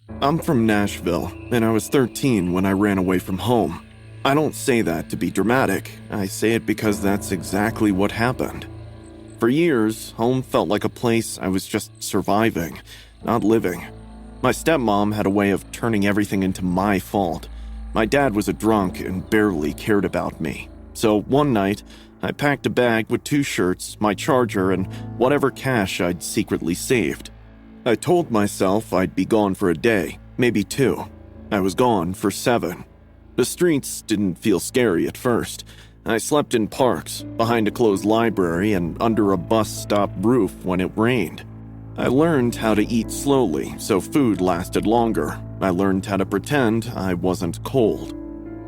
I'm from Nashville, and I was 13 when I ran away from home. I don't say that to be dramatic. I say it because that's exactly what happened. For years, home felt like a place I was just surviving, not living. My stepmom had a way of turning everything into my fault. My dad was a drunk and barely cared about me. So one night, I packed a bag with 2 shirts, my charger, and whatever cash I'd secretly saved. I told myself I'd be gone for a day, maybe 2. I was gone for 7. The streets didn't feel scary at first. I slept in parks, behind a closed library, and under a bus stop roof when it rained. I learned how to eat slowly so food lasted longer. I learned how to pretend I wasn't cold.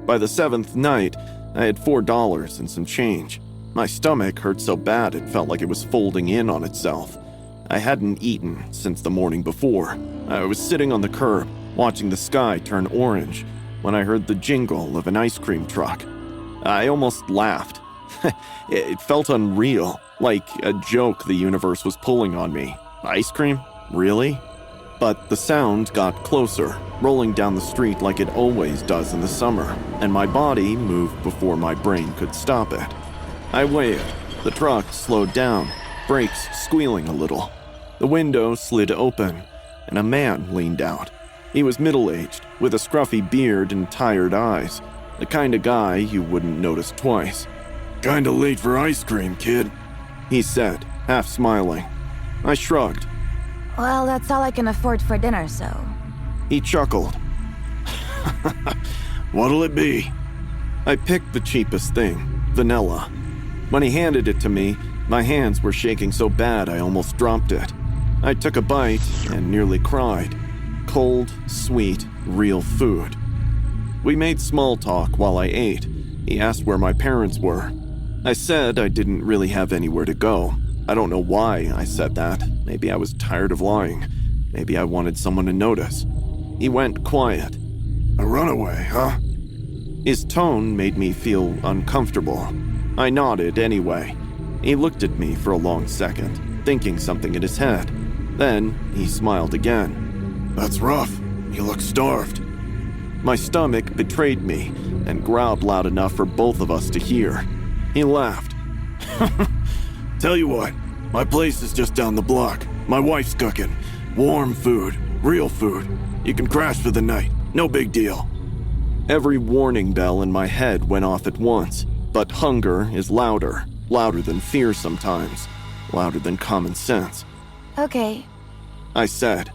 By the 7th night, I had $4 and some change. My stomach hurt so bad it felt like it was folding in on itself. I hadn't eaten since the morning before. I was sitting on the curb, watching the sky turn orange, when I heard the jingle of an ice cream truck. I almost laughed. It felt unreal, like a joke the universe was pulling on me. Ice cream? Really? But the sound got closer, rolling down the street like it always does in the summer, and my body moved before my brain could stop it. I waved. The truck slowed down, brakes squealing a little. The window slid open, and a man leaned out. He was middle-aged, with a scruffy beard and tired eyes, the kind of guy you wouldn't notice twice. "Kinda late for ice cream, kid," he said, half smiling. I shrugged. Well, that's all I can afford for dinner, so... He chuckled. "What'll it be?" I picked the cheapest thing, vanilla. When he handed it to me, my hands were shaking so bad I almost dropped it. I took a bite and nearly cried. Cold, sweet, real food. We made small talk while I ate. He asked where my parents were. I said I didn't really have anywhere to go. I don't know why I said that. Maybe I was tired of lying. Maybe I wanted someone to notice. He went quiet. "A runaway, huh?" His tone made me feel uncomfortable. I nodded anyway. He looked at me for a long second, thinking something in his head. Then he smiled again. "That's rough. You look starved." My stomach betrayed me and growled loud enough for both of us to hear. He laughed. "Tell you what, my place is just down the block. My wife's cooking. Warm food, real food. You can crash for the night. No big deal." Every warning bell in my head went off at once, but hunger is louder than fear sometimes, louder than common sense. Okay. I said.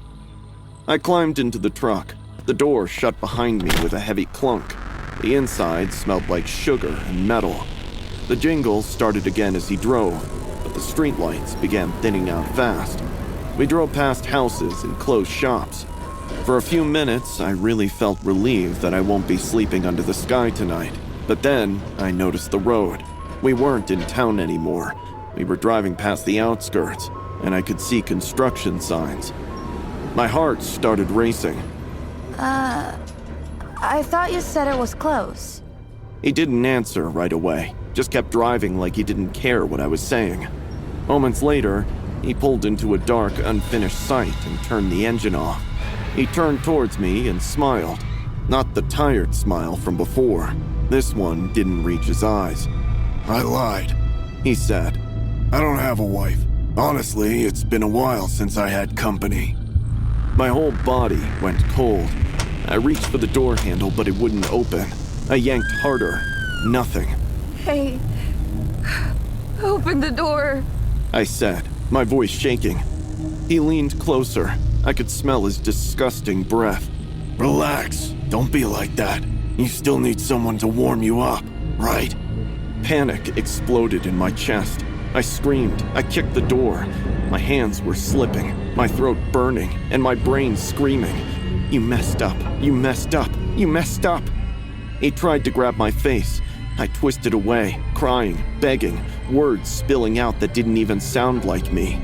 I climbed into the truck. The door shut behind me with a heavy clunk. The inside smelled like sugar and metal. The jingle started again as he drove, but the streetlights began thinning out fast. We drove past houses and closed shops. For a few minutes, I really felt relieved that I won't be sleeping under the sky tonight. But then, I noticed the road. We weren't in town anymore. We were driving past the outskirts, and I could see construction signs. My heart started racing. I thought you said it was close. He didn't answer right away, just kept driving like he didn't care what I was saying. Moments later, he pulled into a dark, unfinished site and turned the engine off. He turned towards me and smiled. Not the tired smile from before. This one didn't reach his eyes. "I lied," he said. "I don't have a wife. Honestly, it's been a while since I had company." My whole body went cold. I reached for the door handle, but it wouldn't open. I yanked harder. Nothing. Hey, open the door, I said, my voice shaking. He leaned closer. I could smell his disgusting breath. "Relax. Don't be like that. You still need someone to warm you up, right?" Panic exploded in my chest. I screamed. I kicked the door. My hands were slipping, my throat burning, and my brain screaming. "You messed up. You messed up. You messed up." He tried to grab my face. I twisted away, crying, begging, words spilling out that didn't even sound like me.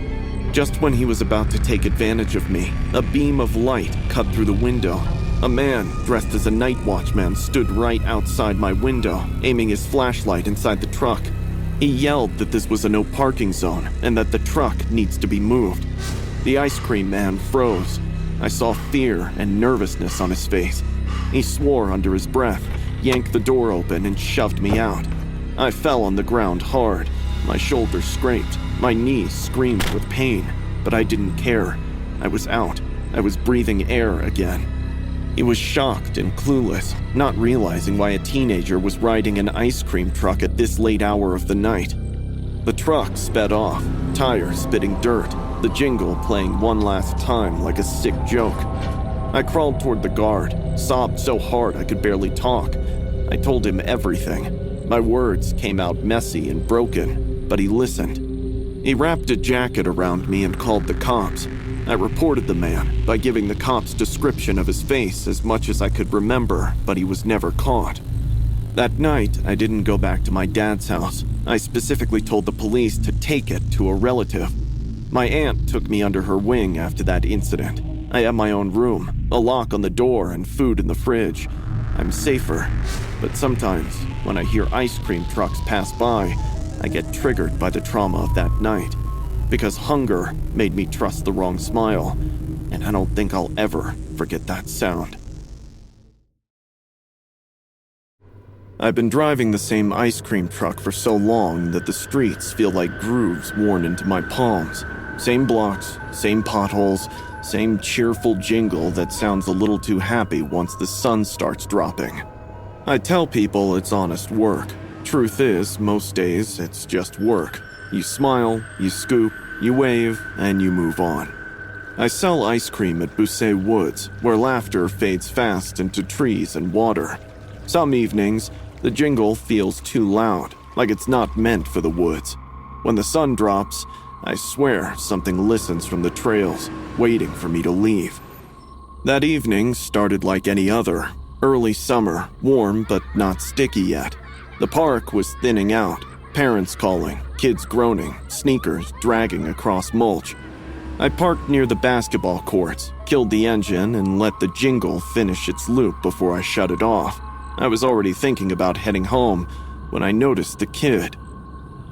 Just when he was about to take advantage of me, a beam of light cut through the window. A man dressed as a night watchman stood right outside my window, aiming his flashlight inside the truck. He yelled that this was a no parking zone and that the truck needs to be moved. The ice cream man froze. I saw fear and nervousness on his face. He swore under his breath, yanked the door open, and shoved me out. I fell on the ground hard. My shoulders scraped. My knees screamed with pain, but I didn't care. I was out. I was breathing air again. He was shocked and clueless, not realizing why a teenager was riding an ice cream truck at this late hour of the night. The truck sped off, tires spitting dirt, the jingle playing one last time like a sick joke. I crawled toward the guard, sobbed so hard I could barely talk. I told him everything. My words came out messy and broken, but he listened. He wrapped a jacket around me and called the cops. I reported the man by giving the cops description of his face as much as I could remember, but he was never caught. That night, I didn't go back to my dad's house. I specifically told the police to take it to a relative. My aunt took me under her wing after that incident. I have my own room, a lock on the door, and food in the fridge. I'm safer, but sometimes when I hear ice cream trucks pass by, I get triggered by the trauma of that night. Because hunger made me trust the wrong smile, and I don't think I'll ever forget that sound. I've been driving the same ice cream truck for so long that the streets feel like grooves worn into my palms. Same blocks, same potholes, same cheerful jingle that sounds a little too happy once the sun starts dropping. I tell people it's honest work. Truth is, most days it's just work. You smile, you scoop, you wave, and you move on. I sell ice cream at Busse Woods, where laughter fades fast into trees and water. Some evenings, the jingle feels too loud, like it's not meant for the woods. When the sun drops, I swear something listens from the trails, waiting for me to leave. That evening started like any other. Early summer, warm but not sticky yet. The park was thinning out, parents calling, kids groaning, sneakers dragging across mulch. I parked near the basketball courts, killed the engine, and let the jingle finish its loop before I shut it off. I was already thinking about heading home when I noticed the kid.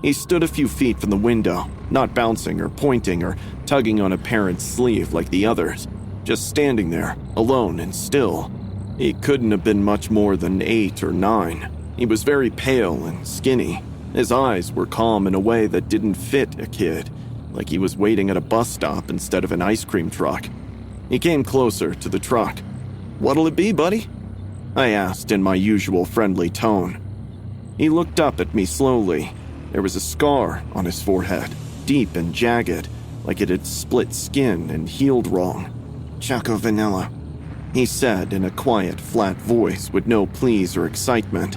He stood a few feet from the window, not bouncing or pointing or tugging on a parent's sleeve like the others, just standing there, alone and still. He couldn't have been much more than 8 or 9. He was very pale and skinny. His eyes were calm in a way that didn't fit a kid, like he was waiting at a bus stop instead of an ice cream truck. He came closer to the truck. "What'll it be, buddy?" I asked in my usual friendly tone. He looked up at me slowly. There was a scar on his forehead, deep and jagged, like it had split skin and healed wrong. "Choco vanilla," he said in a quiet, flat voice with no pleas or excitement.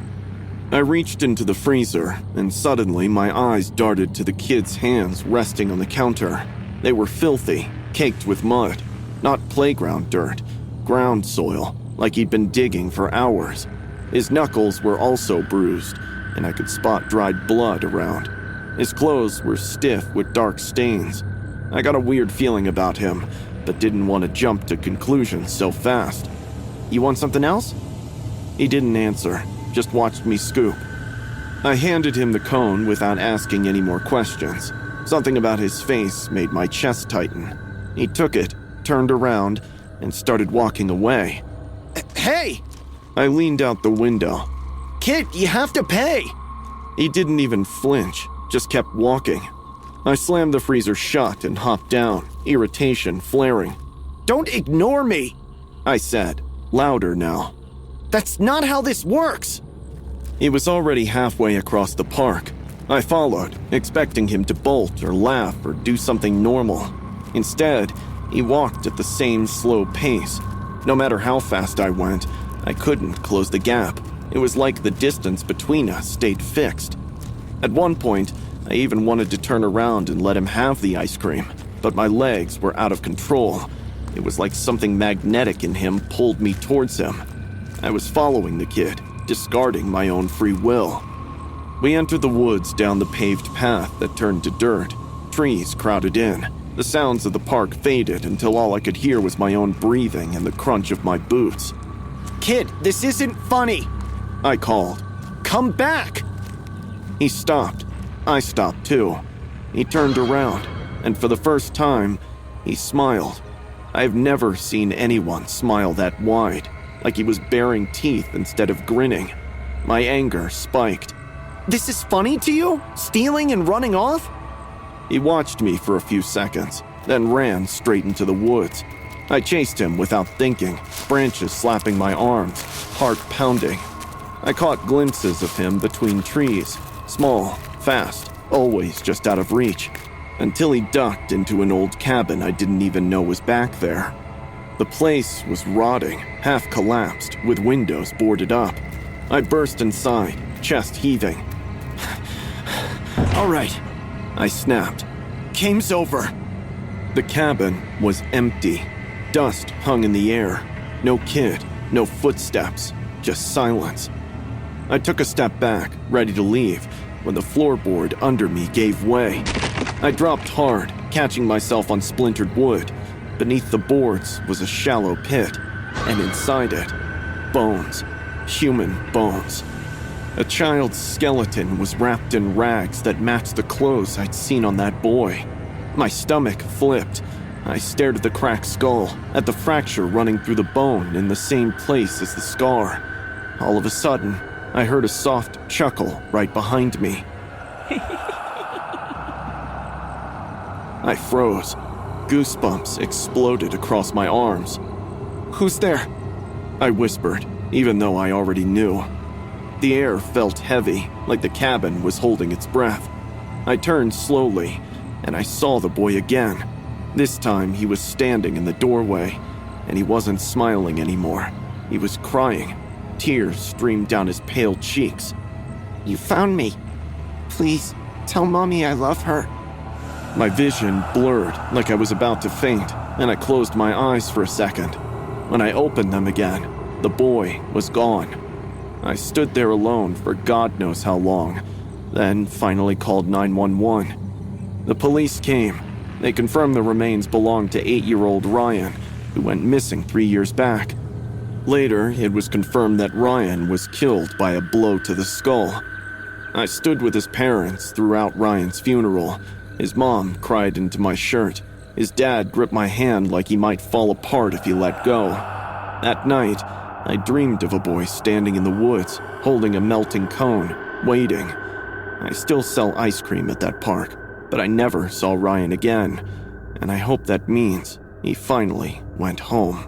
I reached into the freezer, and suddenly my eyes darted to the kid's hands resting on the counter. They were filthy, caked with mud. Not playground dirt, ground soil, like he'd been digging for hours. His knuckles were also bruised, and I could spot dried blood around. His clothes were stiff with dark stains. I got a weird feeling about him, but didn't want to jump to conclusions so fast. "You want something else?" He didn't answer, just watched me scoop. I handed him the cone without asking any more questions. Something about his face made my chest tighten. He took it, turned around, and started walking away. "Hey!" I leaned out the window. "Kid, you have to pay!" He didn't even flinch, just kept walking. I slammed the freezer shut and hopped down, irritation flaring. "Don't ignore me," I said, louder now. "That's not how this works!" He was already halfway across the park. I followed, expecting him to bolt or laugh or do something normal. Instead, he walked at the same slow pace. No matter how fast I went, I couldn't close the gap. It was like the distance between us stayed fixed. At one point, I even wanted to turn around and let him have the ice cream, but my legs were out of control. It was like something magnetic in him pulled me towards him. I was following the kid, discarding my own free will. We entered the woods down the paved path that turned to dirt. Trees crowded in. The sounds of the park faded until all I could hear was my own breathing and the crunch of my boots. "Kid, this isn't funny," I called. "Come back!" He stopped. I stopped too. He turned around, and for the first time, he smiled. I've never seen anyone smile that wide, like he was baring teeth instead of grinning. My anger spiked. "This is funny to you? Stealing and running off?" He watched me for a few seconds, then ran straight into the woods. I chased him without thinking, branches slapping my arms, heart pounding. I caught glimpses of him between trees, small, fast, always just out of reach, until he ducked into an old cabin I didn't even know was back there. The place was rotting, half collapsed, with windows boarded up. I burst inside, chest heaving. "All right," I snapped. "Game's over." The cabin was empty. Dust hung in the air. No kid, no footsteps, just silence. I took a step back, ready to leave, when the floorboard under me gave way. I dropped hard, catching myself on splintered wood. Beneath the boards was a shallow pit, and inside it, bones, human bones. A child's skeleton was wrapped in rags that matched the clothes I'd seen on that boy. My stomach flipped. I stared at the cracked skull, at the fracture running through the bone in the same place as the scar. All of a sudden, I heard a soft chuckle right behind me. I froze. Goosebumps exploded across my arms. "Who's there?" I whispered, even though I already knew. The air felt heavy, like the cabin was holding its breath. I turned slowly, and I saw the boy again. This time he was standing in the doorway, and he wasn't smiling anymore. He was crying. Tears streamed down his pale cheeks. "You found me. Please, tell Mommy I love her." My vision blurred like I was about to faint, and I closed my eyes for a second. When I opened them again, the boy was gone. I stood there alone for God knows how long, then finally called 911. The police came. They confirmed the remains belonged to 8-year-old Ryan, who went missing 3 years back. Later, it was confirmed that Ryan was killed by a blow to the skull. I stood with his parents throughout Ryan's funeral. His mom cried into my shirt. His dad gripped my hand like he might fall apart if he let go. That night, I dreamed of a boy standing in the woods, holding a melting cone, waiting. I still sell ice cream at that park, but I never saw Ryan again, and I hope that means he finally went home.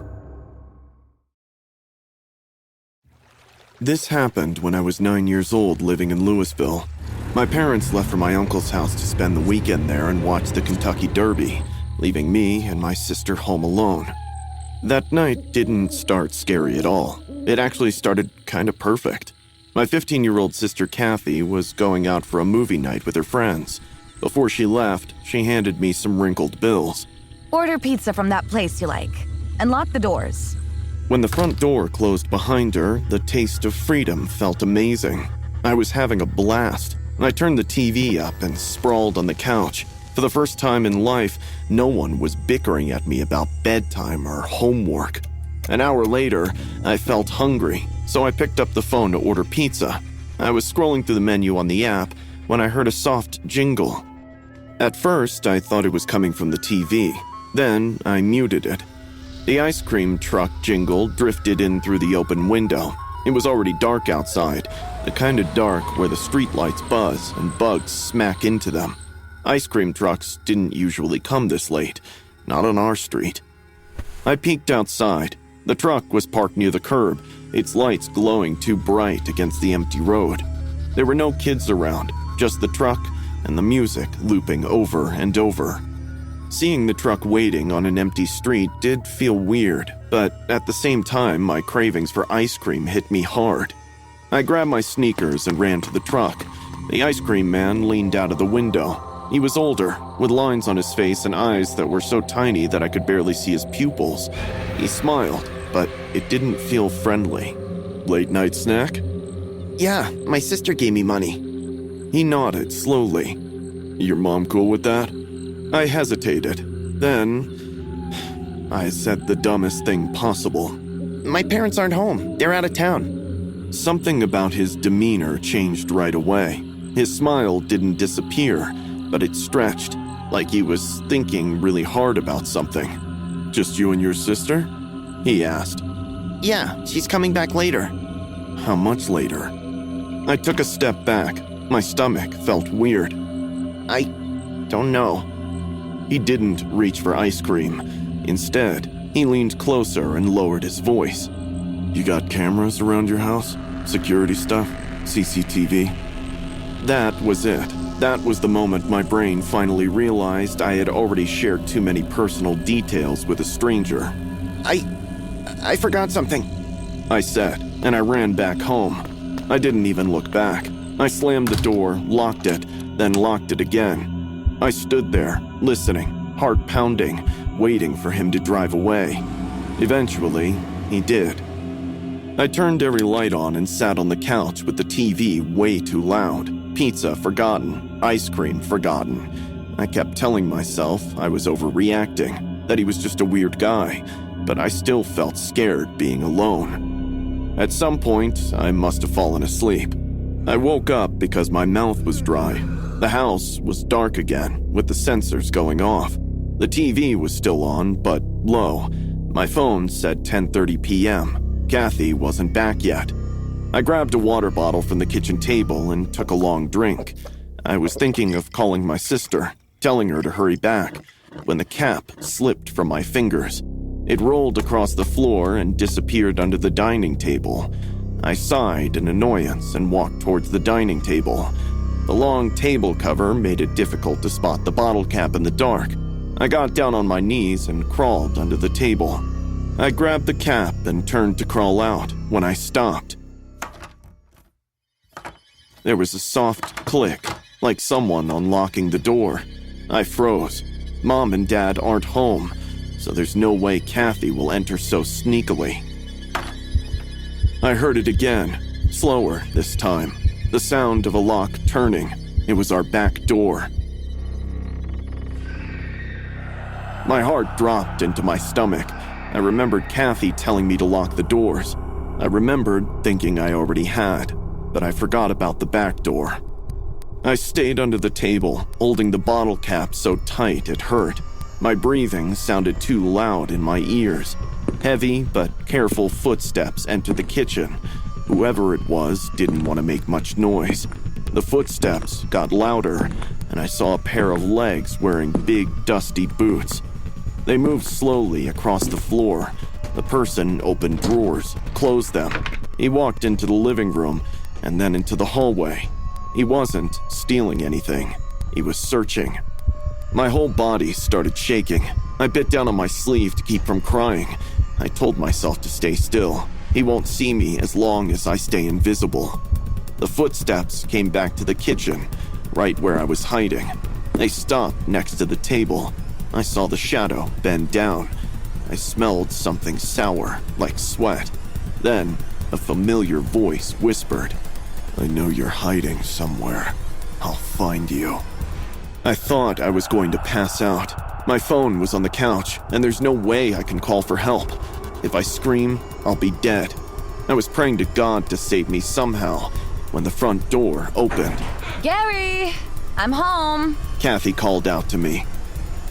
This happened when I was 9 years old living in Louisville. My parents left for my uncle's house to spend the weekend there and watch the Kentucky Derby, leaving me and my sister home alone. That night didn't start scary at all. It actually started kind of perfect. My 15-year-old sister Kathy was going out for a movie night with her friends. Before she left, she handed me some wrinkled bills. Order pizza from that place you like, and lock the doors. When the front door closed behind her, the taste of freedom felt amazing. I was having a blast. I turned the TV up and sprawled on the couch. For the first time in life, no one was bickering at me about bedtime or homework. An hour later, I felt hungry, so I picked up the phone to order pizza. I was scrolling through the menu on the app when I heard a soft jingle. At first, I thought it was coming from the TV. Then, I muted it. The Icecream Truck jingle drifted in through the open window. It was already dark outside, the kind of dark where the streetlights buzz and bugs smack into them. Ice cream trucks didn't usually come this late, not on our street. I peeked outside. The truck was parked near the curb, its lights glowing too bright against the empty road. There were no kids around, just the truck and the music looping over and over. Seeing the truck waiting on an empty street did feel weird, but at the same time, my cravings for ice cream hit me hard. I grabbed my sneakers and ran to the truck. The ice cream man leaned out of the window. He was older, with lines on his face and eyes that were so tiny that I could barely see his pupils. He smiled, but it didn't feel friendly. "Late night snack?" "Yeah, my sister gave me money." He nodded slowly. "Your mom cool with that?" I hesitated. Then, I said the dumbest thing possible. "My parents aren't home. They're out of town." Something about his demeanor changed right away. His smile didn't disappear, but it stretched, like he was thinking really hard about something. Just you and your sister? He asked. Yeah, she's coming back later. How much later? I took a step back. My stomach felt weird. I don't know. He didn't reach for ice cream. Instead, he leaned closer and lowered his voice. You got cameras around your house? Security stuff? CCTV? That was it. That was the moment my brain finally realized I had already shared too many personal details with a stranger. I forgot something, I said, and I ran back home. I didn't even look back. I slammed the door, locked it, then locked it again. I stood there, listening, heart pounding, waiting for him to drive away. Eventually, he did. I turned every light on and sat on the couch with the TV way too loud. Pizza forgotten, ice cream forgotten. I kept telling myself I was overreacting, that he was just a weird guy, but I still felt scared being alone. At some point, I must have fallen asleep. I woke up because my mouth was dry. The house was dark again, with the sensors going off. The TV was still on, but low. My phone said 10:30 p.m. Kathy wasn't back yet. I grabbed a water bottle from the kitchen table and took a long drink. I was thinking of calling my sister, telling her to hurry back, when the cap slipped from my fingers. It rolled across the floor and disappeared under the dining table. I sighed in annoyance and walked towards the dining table. The long table cover made it difficult to spot the bottle cap in the dark. I got down on my knees and crawled under the table. I grabbed the cap and turned to crawl out when I stopped. There was a soft click, like someone unlocking the door. I froze. Mom and Dad aren't home, so there's no way Kathy will enter so sneakily. I heard it again, slower this time. The sound of a lock turning. It was our back door. My heart dropped into my stomach. I remembered Kathy telling me to lock the doors. I remembered thinking I already had, but I forgot about the back door. I stayed under the table, holding the bottle cap so tight it hurt. My breathing sounded too loud in my ears. Heavy but careful footsteps entered the kitchen. Whoever it was didn't want to make much noise. The footsteps got louder, and I saw a pair of legs wearing big, dusty boots. They moved slowly across the floor. The person opened drawers, closed them. He walked into the living room and then into the hallway. He wasn't stealing anything. He was searching. My whole body started shaking. I bit down on my sleeve to keep from crying. I told myself to stay still. He won't see me as long as I stay invisible. The footsteps came back to the kitchen, right where I was hiding. They stopped next to the table. I saw the shadow bend down. I smelled something sour, like sweat. Then, a familiar voice whispered, I know you're hiding somewhere. I'll find you. I thought I was going to pass out. My phone was on the couch, and there's no way I can call for help. If I scream, I'll be dead. I was praying to God to save me somehow when the front door opened. Gary, I'm home. Kathy called out to me.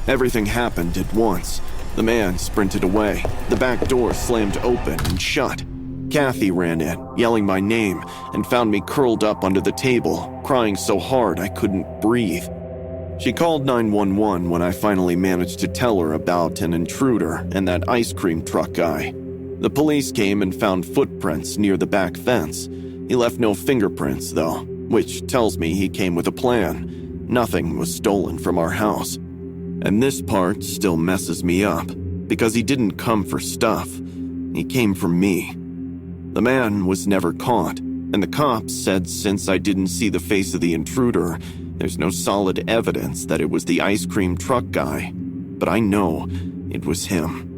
Everything happened at once. The man sprinted away. The back door slammed open and shut. Kathy ran in, yelling my name, and found me curled up under the table, crying so hard I couldn't breathe. She called 911 when I finally managed to tell her about an intruder and that ice cream truck guy. The police came and found footprints near the back fence. He left no fingerprints, though, which tells me he came with a plan. Nothing was stolen from our house. And this part still messes me up, because he didn't come for stuff. He came for me. The man was never caught, and the cops said since I didn't see the face of the intruder, there's no solid evidence that it was the ice cream truck guy. But I know it was him.